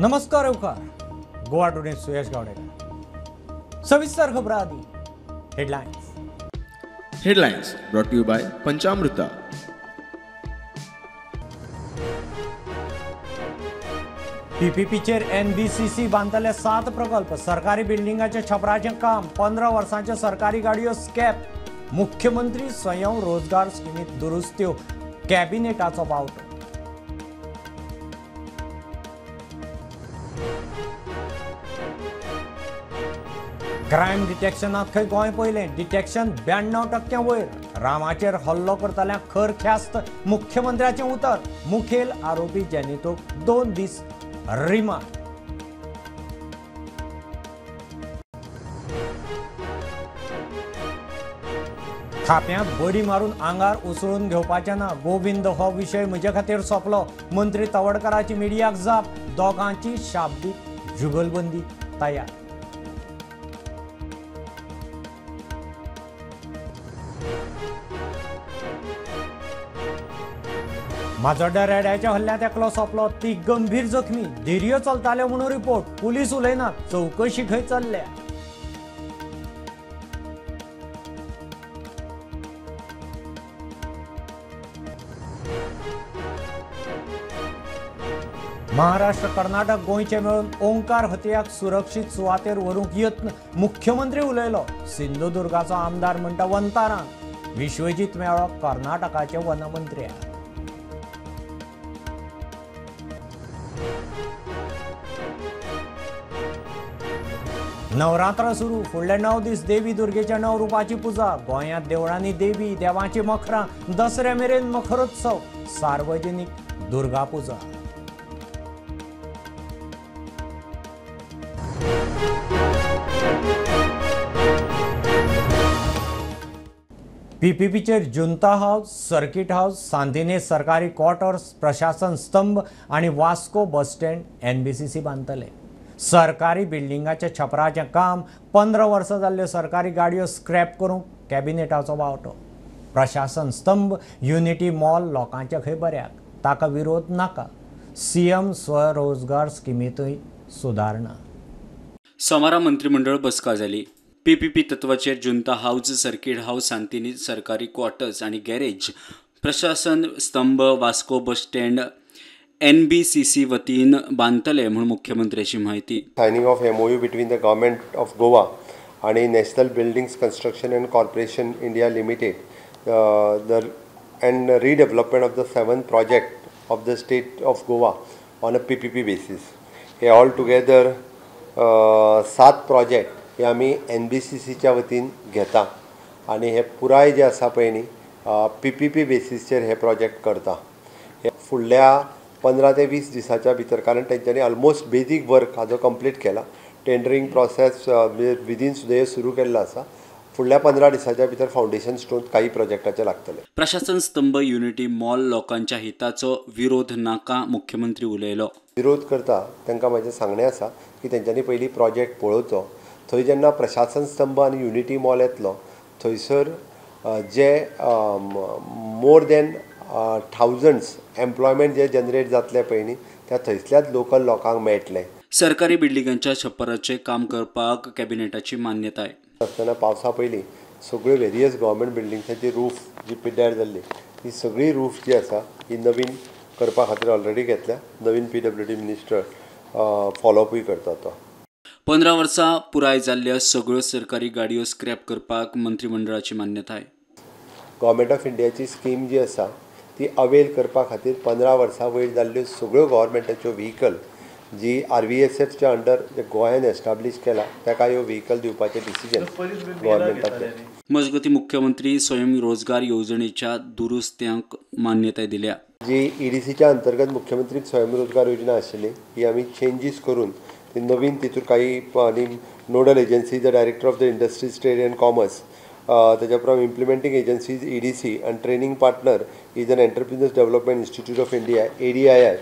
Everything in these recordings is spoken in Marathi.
नमस्कार येवकार गोवा टुडे सुयश गावडेकर सविस्तर खबर आदी हेडलाइन्स ब्रॉट यू बाय पंचामृता। पीपीपीचेर एनबीसीसी बांधतले 7 प्रकल्प सरकारी बिल्डिंगाचे छपराचे काम 15 वर्सांचे सरकारी गाडयो स्क्रॅप मुख्यमंत्री स्वयं रोजगार स्कीमीत दुरुस्त्यो कॅबिनेटाचो बावटो। क्रायम डिटेक्शनात खंय गोंय पयलें डिटेक्शन 92% वयर रामाचेर हल्लो करतल्यांक खर ख्यास्त मुख्यमंत्र्याचें उतर मुखेल आरोपी जेनितोक 2 दीस रिमांड। खाप्यांक बडी मारून आंगार उसळून घेवपाचें ना गोविंद हो विशय म्हजे खातीर सोंपलो मंत्री तवडकराची मिडियाक जाप दोगांची शाब्दीक जुगलबंदी तयार। माजोड्ड्या रेड्याच्या हल्ल्यांत एकलो सोंपलो ती गंभीर जखमी धैर्य चलताले म्हणून रिपोर्ट पुलीस उलयनात चौकशी खंय चल्ल्या। महाराष्ट्र कर्नाटक गोंयचे मेळून ओंकार हत्याक सुरक्षीत सुवातेर व्हरूंक यत्न मुख्यमंत्री उलयलो सिंधुदुर्गाचो आमदार म्हणटा वंतारान विश्वजीत मेळो कर्नाटकाचे वनमंत्री। नवरात्र सुरू फुडले 9 दीस देवी दुर्गेच्या 9 रुपाची पुजा गोंयांत देवळांनी देवी देवांची मखरां दसऱ्या मेरेन मखरोत्सव सार्वजनीक दुर्गा पुजा। पीपीपीचेर जुंता हाऊस सर्किट हाऊस सांतिने सरकारी क्वार्टर्स प्रशासन स्तंभ आणि वास्को बस स्टँड एनबीसीसी बांधतले सरकारी बिल्डिंगाचे छपराचे काम 15 वर्सां जाल्ल्यो सरकारी गाडयो स्क्रॅप करूंक कॅबिनेटाचो बावटो। प्रशासन स्तंभ युनिटी मॉल लोकांच्या खंय बऱ्याक ताका विरोध नाका सीएम स्वरोजगार स्किमीतूय सुदारणा। सोमारा मंत्रिमंडळ बसका जाली पीपीपी तत्वाचेर जुंता हाऊस सर्किट हाऊस सांतिनी सरकारी क्वार्टर्स आणि गॅरेज प्रशासन स्तंभ वास्को बस स्टँड एनबीसीसी वतीन बांधतले म्हणून मुख्यमंत्र्याची माहिती। Signing of MOU between the government of Goa आणि national buildings construction and corporation India limited and redevelopment of the 7 project of the state of Goa on a PPP basis. हे ऑल टुगेदर 7 प्रोजेक्ट हे आमी NBCCच्या वतीन घेता आणि हे पुराय जे आसा पळय न्ही PPP बेसिसचेर हे प्रोजेक्ट करता। हे फुडल्या 15 ते 20 दिसाच्या भितर कारण तेंच्यांनी ऑलमोस्ट बेजीक वर्क हाजो कंप्लीट केला टेंडरिंग प्रोसेस विदीन सुद्धा सुरू केल्लो आसा फुडल्या 15 दिसाच्या भितर फाउंडेशन स्टोन काही प्रोजेक्टाचे लागतले। प्रशासन स्तंभ युनिटी मॉल लोकांच्या हिताचो विरोध नाका मुख्यमंत्री उलयलो। विरोध करता तांकां म्हजें सांगणें आसा की तेंच्यांनी पयलीं प्रोजेक्ट पळोवचो थंय जेन्ना प्रशासन स्तंभ आनी युनिटी मॉल येतलो थंयसर जे मोर दॅन थाउजंड्स एम्प्लॉयमेंट जे जनरेट जातले पळय न्ही त्या थंयसल्याच लोकल लोकांक मेळटले। सरकारी बिल्डिंगांच्या छप्पराचे काम करपाक कॅबिनेटाची मान्यताय आसतना पावसा पयलीं सगळ्यो वेरियस गव्हर्मेंट बिल्डिंग्साची रूफ जी पिड्ड्यार जाल्ली ही सगळी रूफ जी आसा ही नवीन करपा खातीर ऑलरेडी घेतल्या नवीन PWD मिनिस्टर फॉलोअपूय करता तो। 15 वर्सां पुराय जाल्ल्या सगळ्यो सरकारी गाडयो स्क्रॅप करपाक मंत्रिमंडळाची मान्यताय। गव्हर्मेंट ऑफ इंडियाची स्कीम जी आसा ती अवेल करपा खातीर 15 वर्सां वयर जाल्ल्यो सगळ्यो गव्हर्मेंटाच्यो व्हेहिकल जी RVSFच्या अंडर जे गोंयान एस्टाब्लीश केला ताका ह्यो व्हेहिकल दिवपाचें डिसिजन गव्हर्मेंटाचें। मजगतीं मुख्यमंत्री स्वयं रोजगार येवजणेच्या दुरुस्त्यांक मान्यताय दिल्या। जी EDCच्या अंतर्गत मुख्यमंत्री स्वयं रोजगार योजना आशिल्ली ही आमी चेंजीस करून ती नवीन तितूर काही nodal agency the director of the industries trade and commerce त्याच्या उपरांत implementing agencies EDC and training partner is an entrepreneurs development institute of India ADII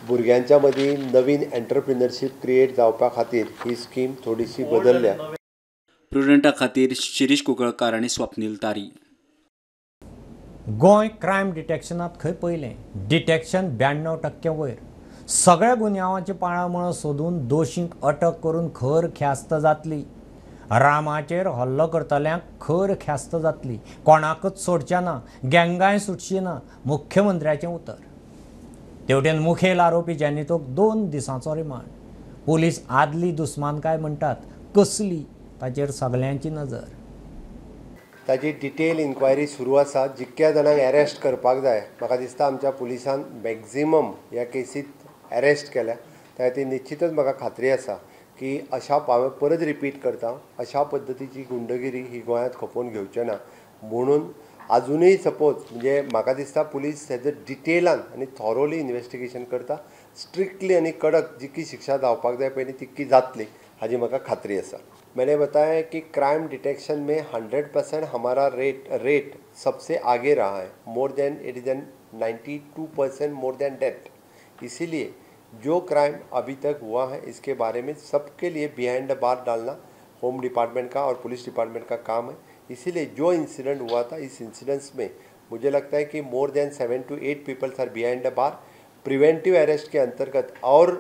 भुरग्यांच्या मदीं नवीन एंटरप्रिन्युअरशीप क्रिएट जावपा खातीर ही स्कीम थोडीशी बदलल्या। प्रुडंटा खातीर शिरीष कुंकळकार आनी स्वप्नील तारी। गोंय क्रायम डिटेक्शनात खंय पयलें डिटेक्शन 92% वयर सगळ्या गुन्यांवाची पाळंमुळं सोदून दोशींक अटक करून खर ख्यास्त जातली. रामाचेर हल्लो करतल्यांक खर ख्यास्त जातली. कोणाकच सोडचे ना, गँगाय सुटची ना, मुख्यमंत्र्याचें उतर. तेवटेन मुखेल आरोपी जेनिटोक 2 दिसांचो रिमांड. पुलीस आदली दुस्मानकाय म्हणटात, कसली ताचेर सगळ्यांची नजर. ताची डिटेल इन्क्वायरी सुरू आसा. जितक्या जाणांक अरेस्ट करपाक जाय म्हाका दिसता आमच्या पुलिसान मॅक्झिमम ह्या केसींत अरेस्ट केल्या. त्या खातीर निश्चितच म्हाका खात्री आसा की हांव परत रिपीट करता, अशा पद्दतीची गुंडगिरी ही गोंयांत खपोवन घेवचें ना. म्हणून अजूनय सपोज म्हणजे म्हाका दिसता पुलीस हेजो डिटेलान आनी थॉरोली इन्वेस्टिगेशन करता. स्ट्रिक्टली आनी कडक जितकी शिक्षा जावपाक जाय पयली तितकी जातली हाजी म्हाका खात्री आसा. मैंने बताया कि क्राइम डिटेक्शन में 100% हमारा रेट सबसे आगे रहा है. More than it is an 92% more than death. इसीलिए जो क्राइम अभी तक हुआ है इसके बारे में सबके लिए बिहाइंड द बार डालना होम डिपार्टमेंट का और पुलिस डिपार्टमेंट का काम है. इसीलिए जो इंसिडेंट हुआ था इस इंसिडेंट्स में मुझे लगता है कि more than 7 to 8 peoples are behind the bar. Preventive arrest के अंतर्गत और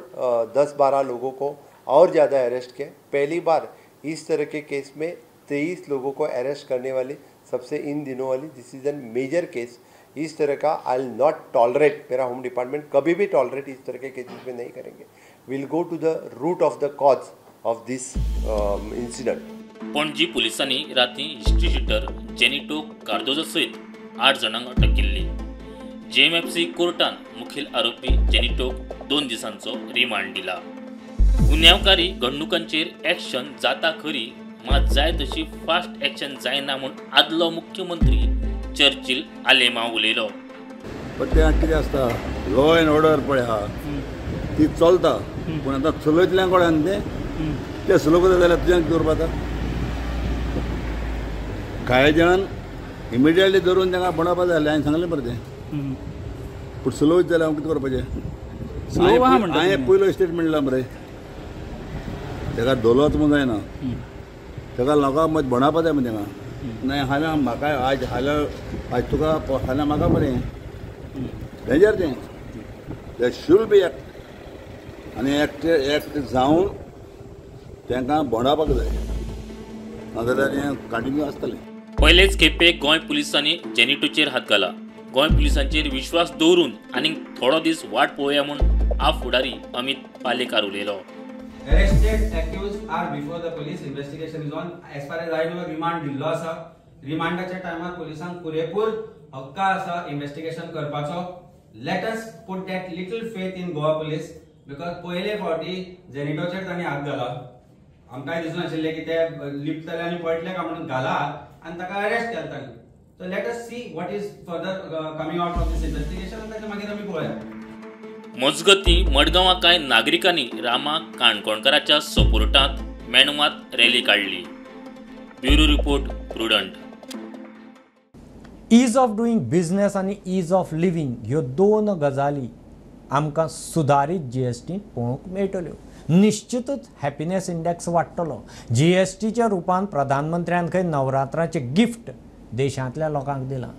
10-12 लोगों को और ज़्यादा अरेस्ट किया. पहली बार इस तरह के केस में 23 लोगों को अरेस्ट करने वाली सबसे इन दिनों वाली this is an major case. इस तरह का आई विल नॉट टॉलरेट. मेरा होम डिपार्टमेंट कभी भी टॉलरेट इस तरह के केसेस में नहीं करेंगे. Will go to the root of the cause of this incident. Panaji पुलिसांनी राती हिस्ट्री शीटर जेनिटो कार्दोजो सयत 8 जाणांक अटक केल्ली. JMFC कोर्टान मुखेल आरोपी जेनिटोक 2 दिसांचो रिमांड दिला. गुन्यांवकारी घडणुकांचेर एक्शन जाता खरी, मात जाय तशी फास्ट एक्शन जायना म्हूण आदलो मुख्यमंत्री चर्चिल आलेमांव उलयलो. पण ते कितें आसता, लॉ एंड ऑर्डर पळय आहा ती चलता, पूण आतां चलयतल्या कोणान ते स्लो करता जाल्यार तुज्यांक दवरपा जाता. कांय जाण इमिडिएटली धरून तांकां बनवपा जाय हांवें सांगलें मरे तें. पूण स्लो जाल्यार हांव कितें करपाचें. हांवें पयलो स्टेटमेंट दिला मरे, ताका धोलोच म्हणून जायना, ताका लोकांक मात बनवपा जाय मरे तांकां. नाही हाल्या म्हाका आज तुका हाल्या म्हाका मरे डेंजर तें शूड बी एक्ट आनी एक्ट जावन तांकां बनवपाक जाय, नाजाल्यार हें कंटिन्यू आसतलें. पयलेच खेपे गोंय पुलिसांनी जेनिटोचेर हात घाला. गोंय पुलिसांचेर विश्वास दवरून आनीक थोडो दीस वाट पळोवया म्हूण आप फुडारी अमित पालेकार उलयलो. Arrested accused are before the police. Investigation is on. As far as I know, remand दिल्लो आसा. रिमांडाच्या टायमार पुलिसांक पुरेपूर हक्क आसा इन्व्हेस्टिगेशन करपाचो. Let us put that little faith in Goa police because पयले फावटी जेनिटोचेर तांणी हात घाला. आमकांय दिसून आशिल्लें की ते लिपतले आनी पळटले काय म्हणून घाला आनी ताका अरेस्ट केला तांणी. So let us see what is further coming out of this investigation and ताचे मागीर आमी पळोवया. मजगती मडगांवां नागरिकांनी रामा काणकोणकाराच्या सपोर्टांत मेणवात रॅली काढली. Bureau report Prudent. Ease of doing business आनी ईज ऑफ लिव्हिंग ह्यो 2 गजाली आमकां सुदारीत GST पळोवंक मेळटल्यो. निश्चितच हॅपिनेस इंडेक्स वाडटलो. GSTच्या रुपान प्रधानमंत्र्यान खंय नवरात्राचें गिफ्ट देशांतल्या लोकांक दिलां.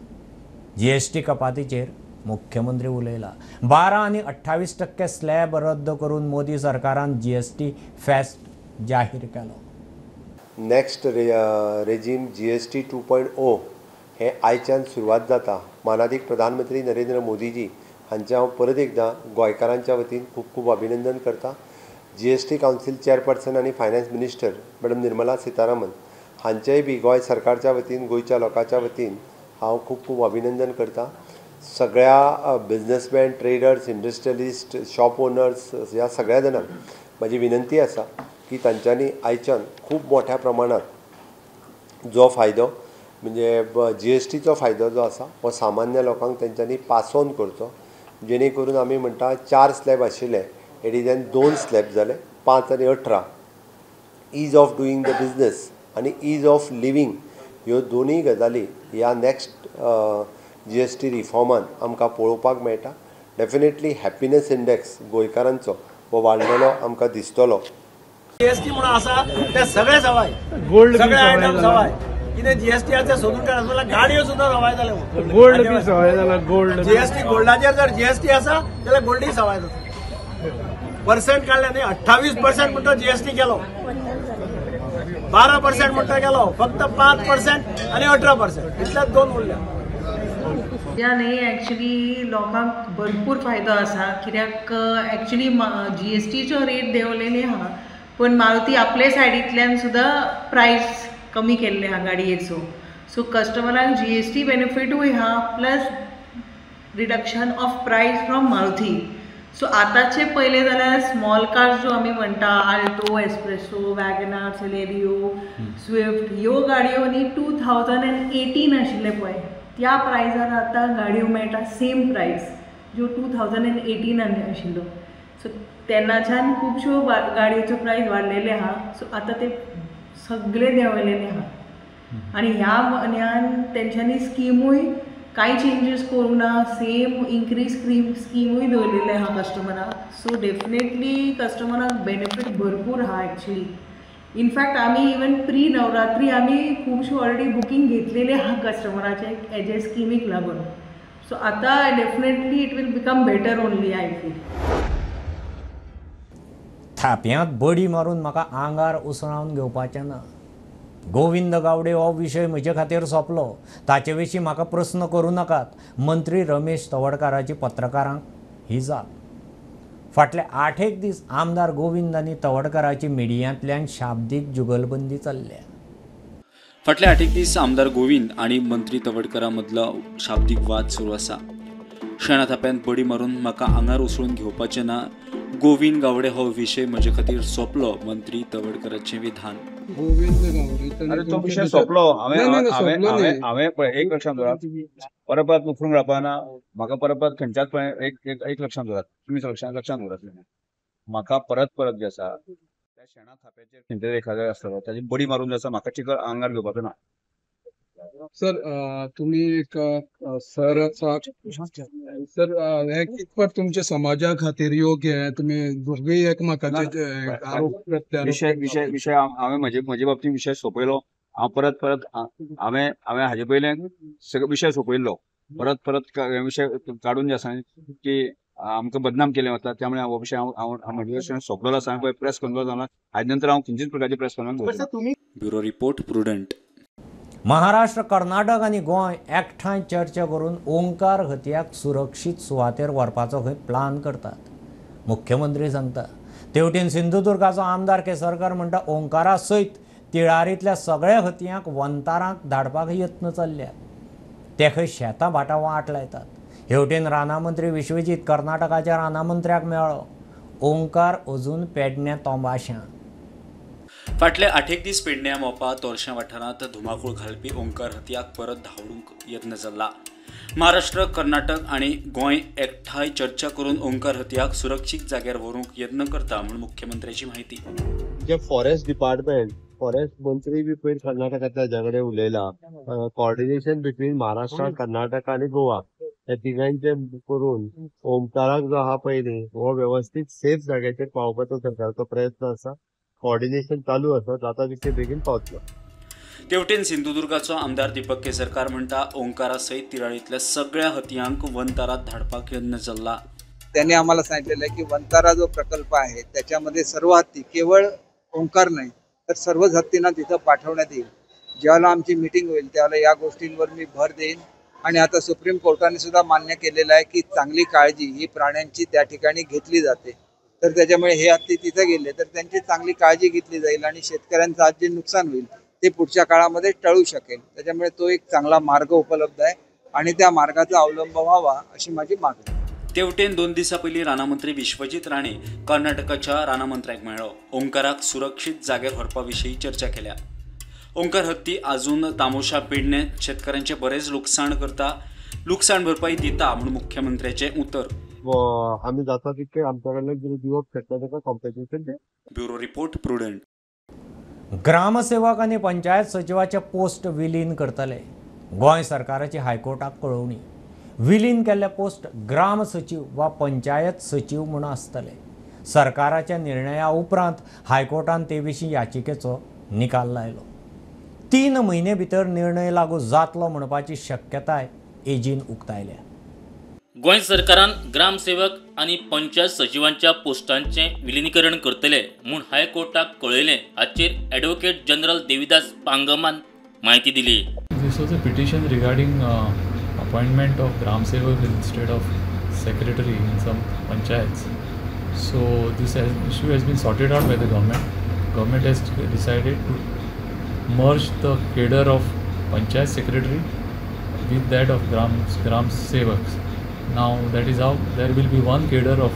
GST कपातीचेर मुख्यमंत्री उलयला. 12 आनी 28% स्लॅब रद्द करून मोदी सरकारान GST फेस्ट जाहीर केलो. नेक्स्ट रेजीम GST 2.0 हे आयच्यान सुरवात जाता. मानादीक प्रधानमंत्री नरेंद्र मोदीजी हांचे हांव परत एकदां गोंयकारांच्या वतीन खूब खूब अभिनंदन करता. GST कावन्सील चेअरपर्सन आनी finance minister madam Nirmala Sitharaman हांचेय बी गोंय सरकारच्या वतीन गोंयच्या लोकांच्या वतीन हांव खूब खूब अभिनंदन करता. सगळ्या businessman, traders, industrialist, shop owners ह्या सगळ्या जाणांक माझी विनंती आसा की तांच्यांनी आयच्यान खूब मोठ्या प्रमाणात जो फायदो म्हणजे GSTचो फायदो जो आसा हो सामान्य लोकांक तेंच्यांनी पास ऑन करचो. जेणे करून आमी म्हणटा 4 स्लॅब आशिल्ले एडिजन 2 स्लॅब जाले 5 आनी 18. ईज ऑफ डुईंग द बिझनेस आनी ईज ऑफ लिव्हिंग ह्यो दोनूय गजाली ह्या नेक्स्ट GST रिफॉर्मान आमकां पळोवपाक मेळटा. डेफिनेटली हॅपिनेस इंडेक्स गोंयकारांचो हो वाडलेलो आमकां दिसतलो. GST म्हणून आसा ते सगळे सवाय गोल्ड सगळे आयटम सवाय कितें GSTचे सोदून काडून जाल्यार गाडयो सुद्दां सवाय जाल्या. गोल्ड बी सवाय जाला. गोल्ड GST गोल्डाचेर जर GST आसा जाल्यार गोल्डूय सवाय जाता. पर्सेंट काढले नाही, 28% म्हणतो जीएसटी केलो, 12% म्हणतो केलो, फक्त 5% आणि 18% इतल्याच दोन उरल्या. न्ही एक्चुअली लोकांक भरपूर फायदो आसा, कित्याक एक्चुअली जीएसटीचो रेट देंवलेले आहा, पण मारुती आपले सायडींतल्यान सुद्धा प्रायस कमी केल्ले आहा गाडयेचो. सो कस्टमरांक जीएसटी बेनिफिटूय आहा plus reduction of price from Maruti. So आतांचे पळयले जाल्यार स्मॉल कार्स ज्यो आमी म्हणटा, Alto, Espresso, WagonR, Celerio, Swift, ह्यो गाडयो न्ही 2018 आशिल्ले पळय त्या प्रायजार आतां गाडयो मेळटा सेम प्रायस ज्यो 2018 आशिल्लो. सो तेन्नाच्यान खुबश्यो गाडयोचो प्रायस वाडलेले आहा. सो आतां ते सगळे देंवलेले आहा आनी ह्या म्हयन्यान तेंच्यांनी स्किमूय कांय चेंजीस करूं ना, सेम इन्क्रीज स्किमूय दवरलेले आहा कस्टमराक. सो डेफिनेटली कस्टमराक बेनिफीट भरपूर आहा एक्चुअली. इनफॅक्ट आमी इवन प्री नवरात्री आमी खुबशे ऑलरेडी बुकींग घेतलेले आहा कस्टमराचे हेजे स्किमीक लागून. सो आतां definitely it will become better only I feel. थाप्यांत बडी मारून म्हाका आंगार उसळावन घेवपाचें ना. गोविंद गावडे हो विशय म्हजे खातीर सोंपलो, ताचे विशीं म्हाका प्रस्न करूं नाकात. मंत्री रमेश तवडकाराची पत्रकारांक ही जाप. फाटले 8 दीस आमदार गोविंद आनी तवडकाराची मिडियांतल्यान शाब्दीक जुगलबंदी चल्ल्या. फाटले 8 दीस आमदार गोविंद आणि मंत्री तवडकरा मदलो शाब्दीक वाद सुरू आसा. शेणा थाप्यांत बडी मारून म्हाका आंगार उसळून घेवपाचें ना. गोविंद गावडे हो विशय म्हजे खातीर सोंपलो, मंत्री तवडकराचें विधान. अरे तो विषय सोंपलो. हांवें एक लक्षांत दवरात, परत उखलून रावपाना. म्हाका परत खंयच्याच एक लक्षांत दवरात, तुमी लक्षांत दवरात. म्हाका परत जे आसा त्या शेणा थाप्याचेर खंयतरी एखादो आसतलो ताची बडी मारून जे आसा म्हाका चिकल आंगार घेवपाचो ना. सर तुम्ही एक सर हे कितपत तुमच्या समाजा खातीर योग्य आहे? तुम्ही दोघेय एकमेकाचे आरोप विषय हांवें म्हजे बाबतींत विषय सोंपयलो. हांव परत हांवें हाजे पयलें सगळो विशय सोंपयल्लो. परत विशय काडून जे आसा की आमकां बदनाम केलें वता, त्यामुळे हो विशय हांव म्हजे सोंपलेलो आसा. हांवें प्रेस कॉन्फरन्स जालां, हाजे नंतर हांव खंयचीच प्रकारची press conference. Bureau report prudent. Maharashtra, Karnataka आनी गोंय एकठांय चर्चा करून ओंकार हत्याक सुरक्षीत सुवातेर व्हरपाचो खंय प्लान करतात, मुख्यमंत्री सांगता. तेवटेन सिंधुदुर्गाचो आमदार केसरकर म्हणटा ओंकारा सयत तिळारीतल्या सगळ्या हतयांक वंतारांक धाडपाक यत्न चल्ल्यात. ते खंय शेतां भाटां वाट लायतात. हेवटेन रानामंत्री विश्वजीत कर्नाटकाच्या रानामंत्र्याक मेळ्ळो. ओंकार अजून पेडण्या तोंबाश्यां. फाटले 8 दीस पेडण्या, मोपा, तोरशा वाठारांत धुमाकूळ घालपी ओंकार हत्याक परत धांवडूंक यत्न चल्ला. महाराष्ट्र, कर्नाटक आणि गोंय एकठांय चर्चा करून ओंकार हत्याक सुरक्षीत जाग्यार व्हरूंक यत्न करता म्हूण मुख्यमंत्र्याची माहिती. जे फॉरेस्ट डिपार्टमेंट, फॉरेस्ट मंत्री बी पयर कर्नाटकांतल्या जाग्यार उलयला. कॉर्डिनेशन बिटवीन महाराष्ट्र, कर्नाटक आणि गोवा हे तिगांचे करून ओंकाराक जो आहा पयली हो व्यवस्थित सेफ जाग्याचेर पावपाचो सरकारचो प्रयत्न आसा. कॉर्डिनेशन चालू आसा, जाता तितके बेगीन पावतलो. तेवटेन सिंधुदुर्गाचो आमदार दीपक केसरकार म्हणटा ओंकारा सयत तिराळीतल्या सगळ्या हतयांक वंतारात धाडपाक यत्न चल्ला. त्यांनी आम्हाला सांगितलेलं आहे की वंतारा जो प्रकल्प आहे त्याच्यामध्ये सर्व हत्ती, केवळ ओंकार नाही तर सर्वच हत्तींना तिथं पाठवण्यात येईल. ज्यावेळेला आमची मीटिंग होईल त्यावेळेला या गोष्टींवर मी भर देईन. आणि आता सुप्रीम कोर्टाने सुद्धा मान्य केलेलं आहे की चांगली काळजी ही प्राण्यांची त्या ठिकाणी घेतली जाते. तर त्याच्यामुळे हे हत्ती तिथे गेले तर त्यांची चांगली काळजी घेतली जाईल आणि शेतकऱ्यांचं आज जे नुकसान होईल ते पुढच्या काळामध्ये टळू शकेल. त्याच्यामुळे तो एक चांगला मार्ग उपलब्ध आहे आणि त्या मार्गाचा अवलंब व्हावा अशी माझी मागणी. तेवटेन 2 दिसा पयलीं रानामंत्री विश्वजीत राणे कर्नाटकाच्या रानामंत्र्याक मेळ्ळो. ओंकाराक सुरक्षीत जाग्यार व्हरपा विशीं चर्चा केल्या. ओंकार हत्ती आजून तामोशा पेडण्यात शेतकऱ्यांचे बरेच लुकसाण करता, लुकसाण भरपाई दिता म्हूण मुख्यमंत्र्याचें उतर. आम्ही जाता तितके आमच्या कडल्यान कितें दिवप शकता ताका कॉम्पेन्सेशन दे. Bureau report Prudent. ग्रामसेवक आनी पंचायत सचिवाचे पोस्ट विलीन करतले. गोंय सरकाराची हायकोर्टाक कळवणी. विलीन केल्ले पोस्ट ग्राम सचिव वा पंचायत सचिव म्हूण आसतले. सरकाराच्या निर्णया उपरांत हायकोर्टान ते विशीं याचिकेचो निकाल लायलो. 3 म्हयने भितर निर्णय लागू जातलो म्हणपाची शक्यताय एजीन उक्तायल्या. गोंय सरकारान ग्रामसेवक आणि पंचायत सचिवांच्या पोस्टांचे विलीनीकरण करतले म्हूण हायकोर्टाक कळयलें. हाचेर ॲडव्होकेट जनरल देविदास पांगमान माहिती दिली. This was a petition regarding appointment of Gram Sevak instead of secretary in some panchayats. So this issue has been sorted out by the government. Government has decided to merge the cadre of panchayat secretary with that of Gram Sevaks. Now that is how there will be one cadre of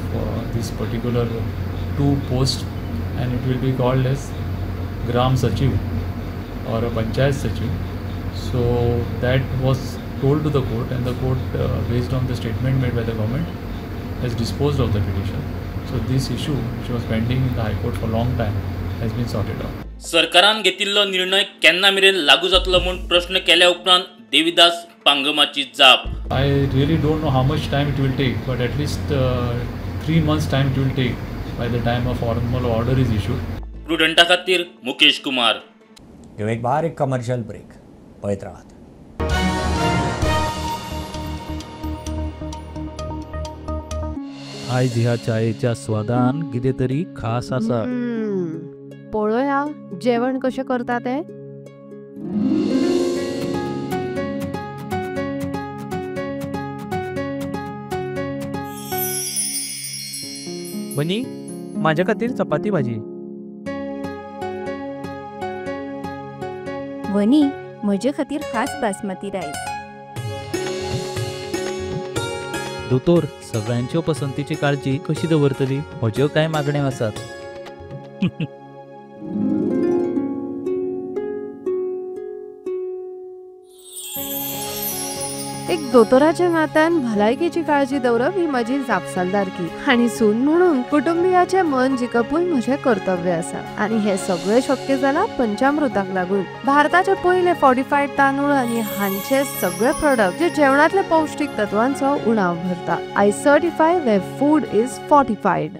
this particular two posts, and it will be called as Gram Sachiv or a Panchayat Sachiv. So that was told to the court, and the court based on the statement made by the government has disposed of the petition. So this issue which was pending in the High Court for a long time has been sorted out. सरकारान घेतिल्लो निर्णय केन्ना मेरेन लागू जातलो म्हूण प्रश्न केल्या उपरांत देविदास पांगमाची जाप. I really don't know how much time it will take, but at least 3 months time it will take by the time a formal order is issued. प्रुडंटा खातीर मुकेश कुमार. घेऊ एक बारीक कमर्शियल ब्रेक. पळयत राहात. आयज ह्या चायेच्या स्वादान कितें तरी खास आसा. पळोवया जेवण कशें करता ते. बनी माझ्या खातीर चपाती भाजी. वनी म्हजे खातीर खास बासमती रायस. दोतोर सगळ्यांच्यो पसंतीची काळजी कशी दवरतली? म्हज्यो कांय मागण्यो आसात. एक दोतोराच्या नात्यान भलायकेची काळजी दवरप ही म्हजी जापसालदारकी आनी सून म्हणून कुटुंबियाचे मन जिखपून म्हजें कर्तव्य आसा. आनी हे सगळें शक्य जालां पंचामृताक लागून. भारताचे पयले फॉर्टिफाईड तांदूळ आनी हांचे सगळे प्रोडक्ट जे जेवणातल्या पौष्टिक तत्वांचो उणाव भरता. I certify where food is fortified.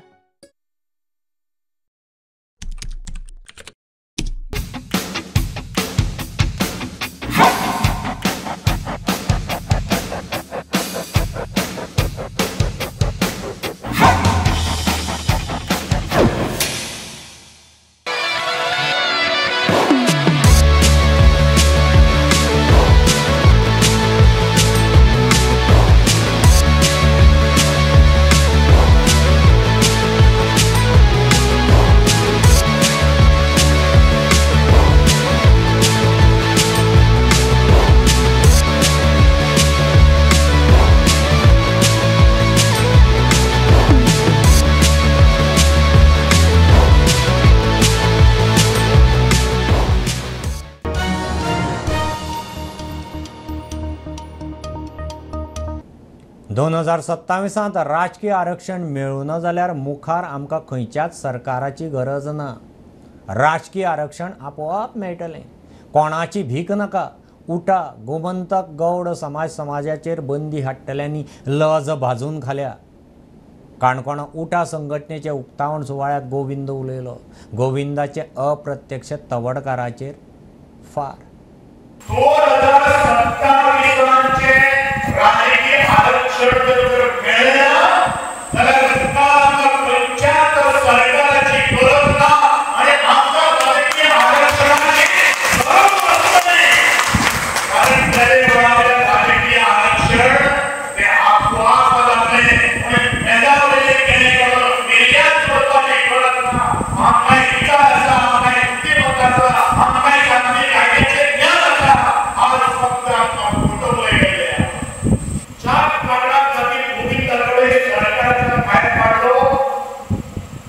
दोन 2027 राजकीय आरक्षण मेळूं ना जाल्यार मुखार आमकां खंयच्याच सरकाराची गरज ना. राजकीय आरक्षण आपोआप मेळटलें. कोणाची भीक नाका. उठा गोमंतक गौड समाजाचेर बंदी हाडटल्यांनी लज भाजून खाल्या. काणकोण उठा संघटनेचे उक्तावण सुवाळ्याक गोविंद उलयलो. गोविंदाचे अप्रत्यक्ष तवडकाराचेर फार. 2027 राजकीय आरक्षण जर मिळालं तर पंचायत सरकाराची गरज ना आणि आमच्या राजकीय आरक्षणाची गरज नाही. कारण राजकीय आरक्षण ते आपोआप जातले आणि मेधावले केले निर्यात करपाची गरज ना. आमकां विचार आसा, आमकां बुद्धिमत्ता आसा, आमकां गांधी कायद्याचे ज्ञान आसा. आज फक्त आमकां फोटो पळयले. सरकारचा बाहेर काढलो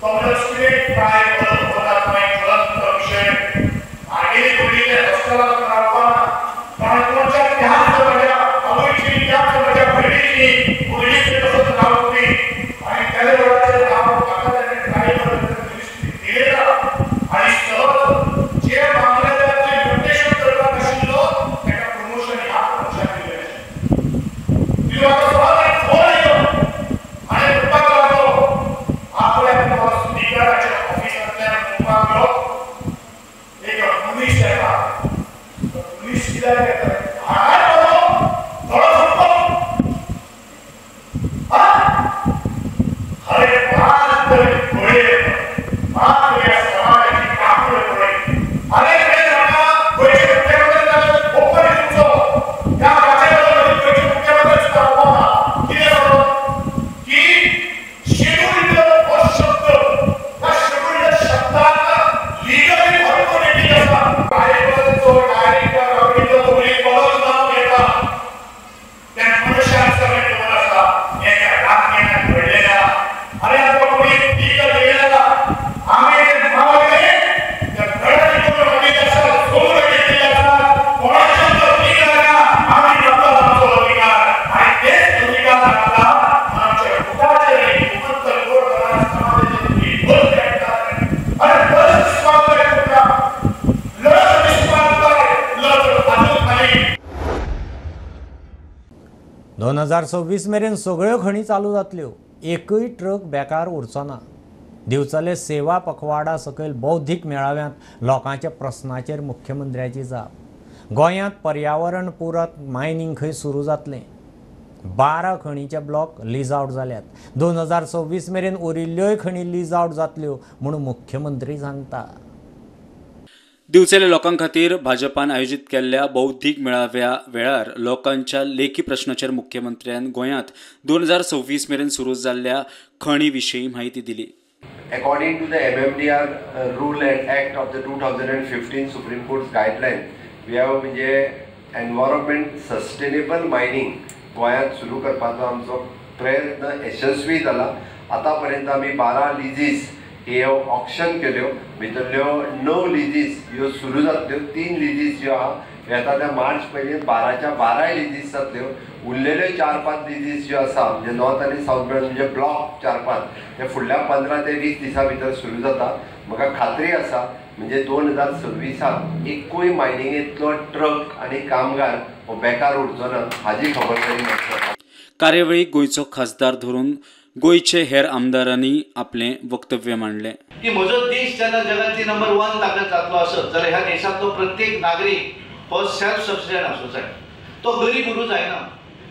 तो स्टेट काय होता विषय आगे पिढीने रस्त्याला राखताना काणकोणच्या त्याच माझ्या अवयची त्याच माझ्या बहिणीची मुलीची तसंच नाव होती आणि त्याला वडाचे नाव काकाने काय दिलेला आणि सहज जे बांगलादेशचे म्युटेशन करतात आशिल्लो त्याला प्रमोशन ह्या पक्षाने दिले. 2026 मेरेन सगळ्यो खणी चालू जातल्यो, एकूय ट्रक बेकार उरचो ना. दिवचले सेवा पखवाडा सकयल बौद्धीक मेळाव्यांत लोकांच्या प्रस्नाचेर मुख्यमंत्र्याची जाप. गोंयांत पर्यावरण पुरक मायनिंग खंय सुरू जातलें. 12 खणीचे ब्लॉक लीज आउट जाल्यात. 2026 मेरेन उरिल्ल्योय खणी लीज आउट जातल्यो म्हणून मुख्यमंत्री सांगता. दिवचले लोकां खातीर भाजपान आयोजीत केल्ल्या बौद्धीक मेळाव्या वेळार लोकांच्या लेखी प्रश्नाचेर मुख्यमंत्र्यान गोंयांत 2026 मेरेन सुरू जाल्ल्या खणी विशीं म्हायती दिली. According to the MMDR rule and act of the 2015 Supreme Court's guideline, we have म्हणजे environment sustainable mining गोंयांत सुरू करपाचो आमचो प्रयत्न यशस्वी जाला. आतापर्यंत आमी 12 लिजीस हे ऑक्शन केल्यो, भितरल्यो 9 लिजीस ह्यो सुरू जातल्यो. 3 लिजीस ज्यो आहा येता त्या मार्च पयलीं 12च्या 12 लिजीस जातल्यो. उरलेल्यो 4-5 लिजीस ज्यो आसा म्हणजे नॉर्थ आनी साऊथ म्हणजे ब्लॉक 4-5 हे फुडल्या 15 ते 20 दिसां भितर सुरू जाता. म्हाका खात्री आसा म्हणजे 2026 एकूय मायनिंगेंतलो ट्रक आनी कामगार हो बेकार उरचो ना हाजी खबरदारी घेतली. कार्यावळीक गोंयचो खासदार धरून गोंयचे हेर आमदारांनी आपले वक्तव्य मांडले. की म्हजो देश जेन्ना जगाची नंबर 1 ताकद जातलो आसत जाल्यार ह्या देशांतलो प्रत्येक नागरीक हो सेल्फ सफिशियंट आसूं जाय. तो गरीब उरूं जायना.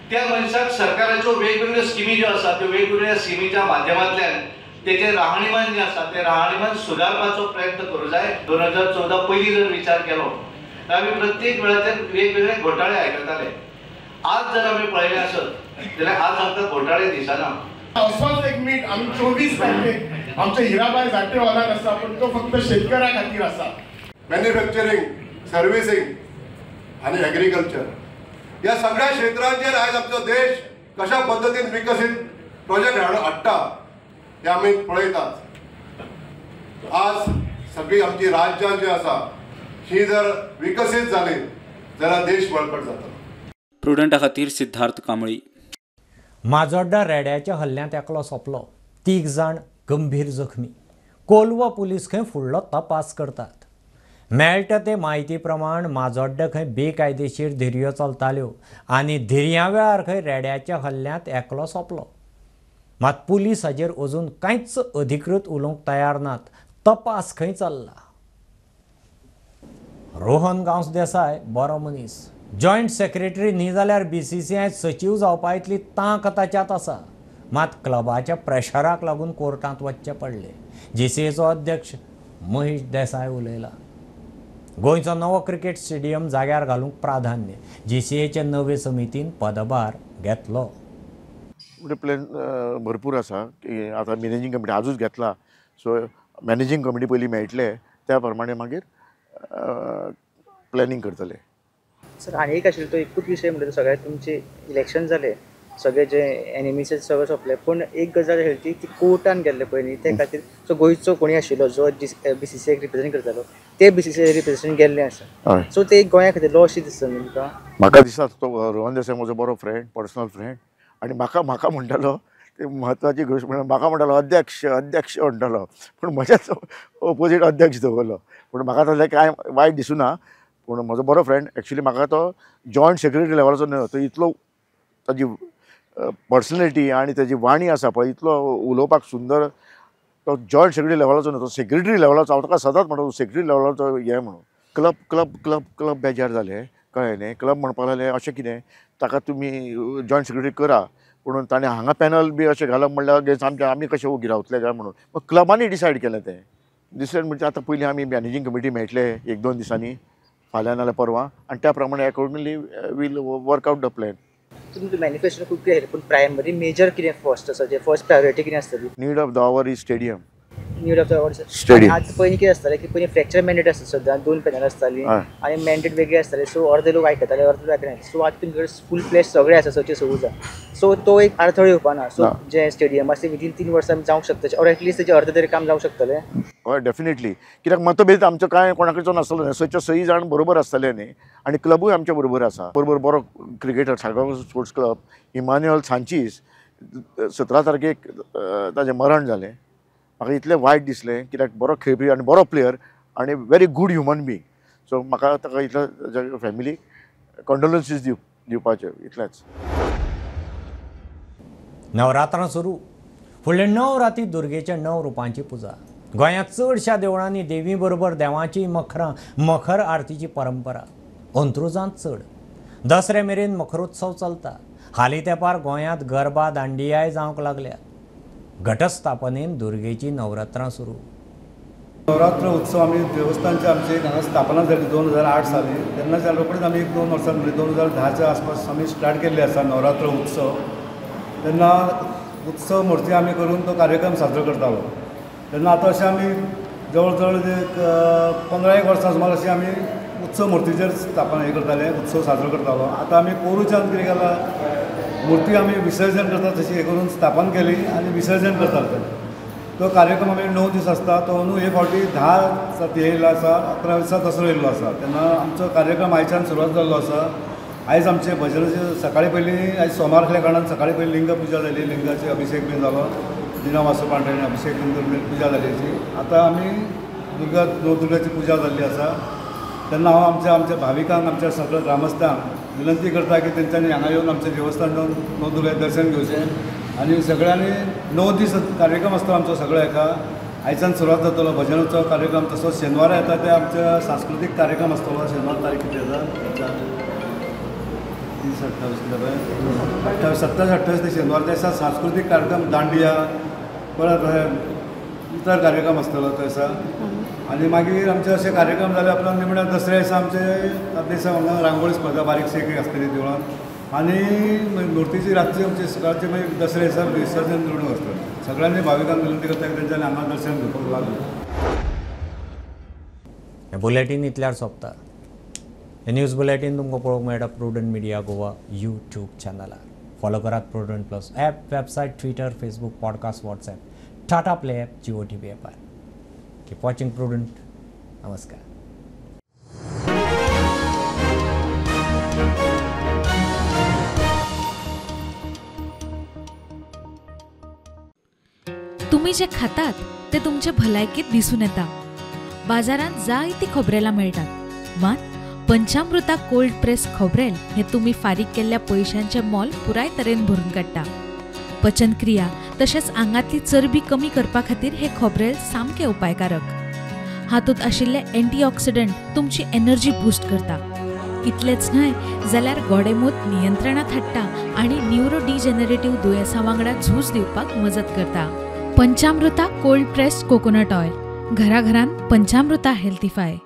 त्या मनशाक सरकाराच्यो वेगवेगळ्यो स्किमी ज्यो आसात त्यो वेगवेगळ्या स्किमीच्या माध्यमांतल्यान तेजें राहणीमान जें आसा तें राहणीमान सुदारपाचो प्रयत्न करूं जाय. 2014 पयलीं जर विचार केलो तर आमी प्रत्येक वेळाचेर वेगवेगळे घोटाळे आयकताले. आज जर आमी पळयलें आसत जाल्यार आज आमकां घोटाळे दिसना. असोच एक मीट आमी 24 तारखेक आमच्या हिराबाई जाटे हॉलाक आसा पण तो फक्त शेतकऱ्या खातीर आसा. मॅन्युफॅक्चरींग, सर्व्हिसींग आनी एग्रीकल्चर ह्या सगळ्या क्षेत्रांचेर आयज आमचो देश कशा पद्दतीन विकसीत प्रोजेक्ट हाडटा हे आमी पळयतात. आज सगळी आमची राज्यां जी आसा ही जर विकसीत जाली जाल्यार देश बळकट जातलो. प्रुडंटा खातीर सिद्धार्थ कांबळी. माजोड्डा रेड्याच्या हल्ल्यांत एकलो सोंपलो. 3 जाण गंभीर जखमी. कोलवा पुलीस खंय फुडलो तपास करतात. मेळटा ते म्हायती प्रमाण माजोड्डा खंय बेकायदेशीर धिरयो चलताल्यो आनी धिरया वेळार खंय रेड्याच्या हल्ल्यांत एकलो सोंपलो. मात पुलीस हाजेर अजून कांयच अधिकृत उलोवंक तयार नात. तपास खंय चल्ला. रोहन गांवस देसाय बरो मनीस. जॉयंट सेक्रेटरी न्ही जाल्यार BCCI सचिव जावपा इतली तांक ताच्यात आसा. मात क्लबाच्या प्रेशराक लागून कोर्टांत वचचें पडलें. GCAचो अध्यक्ष महेश देसाय उलयला. गोंयचो नवो क्रिकेट स्टेडियम जाग्यार घालूंक प्राधान्य. GCAचे नवे समितीन पदभार घेतलो. प्लॅन भरपूर आसा की आतां मॅनेजींग कमिटी आजूच घेतला. सो मॅनेजींग कमिटी पयलीं मेळटले त्या प्रमाणे मागीर प्लॅनिंग करतले. सर आनी एक आशिल्लो तो एकूच विशय म्हणजे सगळ्यात तुमचे इलेक्शन जाले सगळे जे एनिमीचे सगळें सोंपले पूण एक गजाल आशिल्ली ती कोर्टान गेल्ले पयलीं ते खातीर सो गोंयचो कोणी आशिल्लो जो BCCI रिप्रेझेंट करतालो ते BCCI रिप्रेझेंट गेल्ले आसा. सो ते गोंया खातीर लॉ अशी दिसता न्ही तुका. म्हाका दिसता तो रोहन देसाय म्हजो बरो फ्रेंड, पर्सनल फ्रेंड आनी म्हाका म्हणटालो ते म्हत्वाची गोश्ट म्हणून म्हाका म्हणटालो अध्यक्ष म्हणटालो पूण म्हज्याच ऑपोजीट अध्यक्ष दवरलो. पूण म्हाका ताचें कांय वायट दिसूं ना. पूण म्हजो बरो फ्रेंड एक्चुली म्हाका तो जॉयंट सेक्रेटरी लेवलाचो न्हय. तो इतलो ताजी पर्सनॅलिटी आनी ताजी वाणी आसा पळय इतलो उलोवपाक सुंदर. तो जॉयंट सेक्रेटरी लेवलाचो न्हय तो सेक्रेटरी लेवलाचो. हांव ताका सदांच म्हणटा सेक्रेटरी लेवलाचो हें म्हणून. क्लब बेजार जाले कळ्ळें न्ही. क्लब म्हणपाक लागलें अशें कितें ताका तुमी जॉयंट सेक्रेटरी करा म्हणून ताणें हांगा पॅनल बी अशें घालप म्हणल्यार सामकें आमी कशें ओगी रावतले काय म्हणून. मग क्लबांनी डिसायड केलें तें. डिसायड म्हणजे आतां पयलीं आमी मॅनेजींग कमिटी मेळटले 1-2 दिसांनी फाल्यां नाल्यार परवां आनी त्या प्रमाणे accordingly will work out the plan. तुमचो मॅनिफेस्टो खूब कितें पूण प्रायमरी मेजर कितें फर्स्ट आसा जे फर्स्ट प्रायोरिटी कितें आसतली. Need of the hour is stadium. Need of the hour stadium. आतां पयलीं कितें आसतालें की पयलीं फ्रॅक्चर मॅन्डेट आसता सद्यां 2 पॅनल आसतालीं आनी मॅन्डेट वेगळी आसताली. सो अर्दे लोक आयकताले अर्दे लोक आयकनासले. सो आतां तुमचे कडेन फूल प्लेस सगळें आसा सगळें सुविधा. सो तो एक आडथळो येवपा ना. सो जे स्टेडियम आसा विदीन 3 वर्सां जावंक शकता ऑर एटलिस्ट तेजें अर्दें तरी काम जावंक शकतलें. हय डेफिनेटली. कित्याक मतभेद आमचो कांय कोणा कडचो नासलो न्ही. सयच्या 6 जाण बरोबर आसतले न्ही आनी क्लबूय आमच्या बरोबर आसा. बरो cricketer Salgaon sports club Emmanuel Sanches 17 तारखेक ताजें मरण जालें. म्हाका इतलें वायट दिसलें कित्याक बरो खेळपी आनी बरो प्लेयर आनी very good human being. So म्हाका ताका इतलें फॅमिलीक कंडोलन्सीस दिवपाचे इतलेंच. नवरात्रां सुरू. फुडले 9 राती दुर्गेच्या 9 रुपांची पुजा. गोंयांत चडशा देवळांनी देवी बरोबर देवाची मखर आरतीची परंपरा अंत्रुजांत चड. दसरे मेरेन मखरोत्सव चलता. हालीं तेंपार गोंयांत गरबा दांडियाय जावंक लागल्या. घटस्थापनेन दुर्गेची नवरात्रां सुरू. नवरात्र उत्सव आम्ही देवस्थानचे आमची हांगा स्थापना जाली 2008 साली. तेन्नाच्या रोखडीच आमी 1-2 वर्सां म्हणजे 2010च्या आसपास आमी स्टार्ट केल्ले आसा नवरात्र उत्सव. तेन्ना उत्सव मूर्ती आमी करून तो कार्यक्रम साजरो करतालो. तेन्ना आतां अशें आमी जवळ जवळ 15-1 वर्सां सुमार अशी आमी उत्सव मुर्तीचेर स्थापना हे करताले, उत्सव साजरो करतालो. आतां आमी कोरूच्यान कितें केलां, मुर्ती आमी विसर्जन करता तशी हे करून स्थापन केली आनी विसर्जन करताले. तो कार्यक्रम आमी 9 दीस आसता. तो अंदू हे फावटी 10 राती येयल्लो आसा, 11 दिसा दसरो येयल्लो आसा. तेन्ना आमचो कार्यक्रम आयच्यान सुरवात जाल्लो आसा. आयज आमचे भजनाचे सकाळी पयलीं आयज सोमार आसल्या कारणान सकाळी पयलीं लिंग पुजा जाली, लिंगाचे अभिशेक बी जालो. दिना वासो पांढऱ्यान अभिशेक पुजा जाली अशी. आतां आमी नवदुर्गाची पुजा जाल्ली आसा. तेन्ना हांव आमच्या भाविकांक, आमच्या सगळ्या ग्रामस्थांक विनंती करता की तेंच्यांनी हांगा येवन आमच्या देवस्थान येवन नवदुर्गाचें दर्शन घेवचें. आनी सगळ्यांनी 9 दीस कार्यक्रम आसता आमचो सगळो हेका. आयच्यान सुरवात जातलो भजनाचो कार्यक्रम. तसोच शेनवारा येता ते आमचे सांस्कृतीक कार्यक्रम आसतलो. शेनवार तारीख कितें जाता 27-28 ते शेनवार दिसा सांस्कृतीक कार्यक्रम, दांडिया, परत इतर कार्यक्रम आसतलो तो दिसा. आनी मागीर आमचे अशे कार्यक्रम जाले उपरांत निमण्या दसऱ्या दिसा आमचे दिसा हांगा रांगोळी स्पर्धा बारीकशी एक आसतली देवळान. आनी मुर्तीची रातची आमची सकाळची मागीर दसऱ्या दिसा विसर्जन मिरवणूक आसतली. सगळ्यांनी भाविकांक विनंती करता की तेंच्यांनी हांगा दर्शन घेवपाक लागलें. बुलेटीन इतल्यार सोंपता. हे न्यूज बुलेटीन तुमकां पळोवंक मेळटा प्रुडंट मिडिया गोवा यूट्यूब चॅनलार. फॉलो करात Prudent plus app, website, Twitter, Facebook, podcast, WhatsApp, Tata play app, Jio TV ॲपार. Keep watching Prudent. नमस्कार. तुम्ही जे खातात ते तुमचे भलायकेत दिसून येता. बाजारात जायती खोबरेलां मेळटात, मात पंचामृता कोल्ड प्रेस खोबरेल हे तुम्ही फारीक केल्ल्या पयशांचे मोल पुराय तरेन भरून काडटा. पचनक्रिया तशेंच आंगातली चरबी कमी करपा खातीर हे खोबरेल सामके उपायकारक. हातूंत आशिल्ले एंटीऑक्सिडंट तुमची एनर्जी बूस्ट करता. इतलेंच न्हय जाल्यार गोडेमूत नियंत्रणांत हाडटा आनी न्यूरोडिजेनरेटिव्ह दुयेंसां वांगडा झूज दिवपाक मजत करता. पंचामृता कोल्ड प्रेस्ड कोकोनट ऑयल. घरा घरान पंचामृता हेल्थीफाय.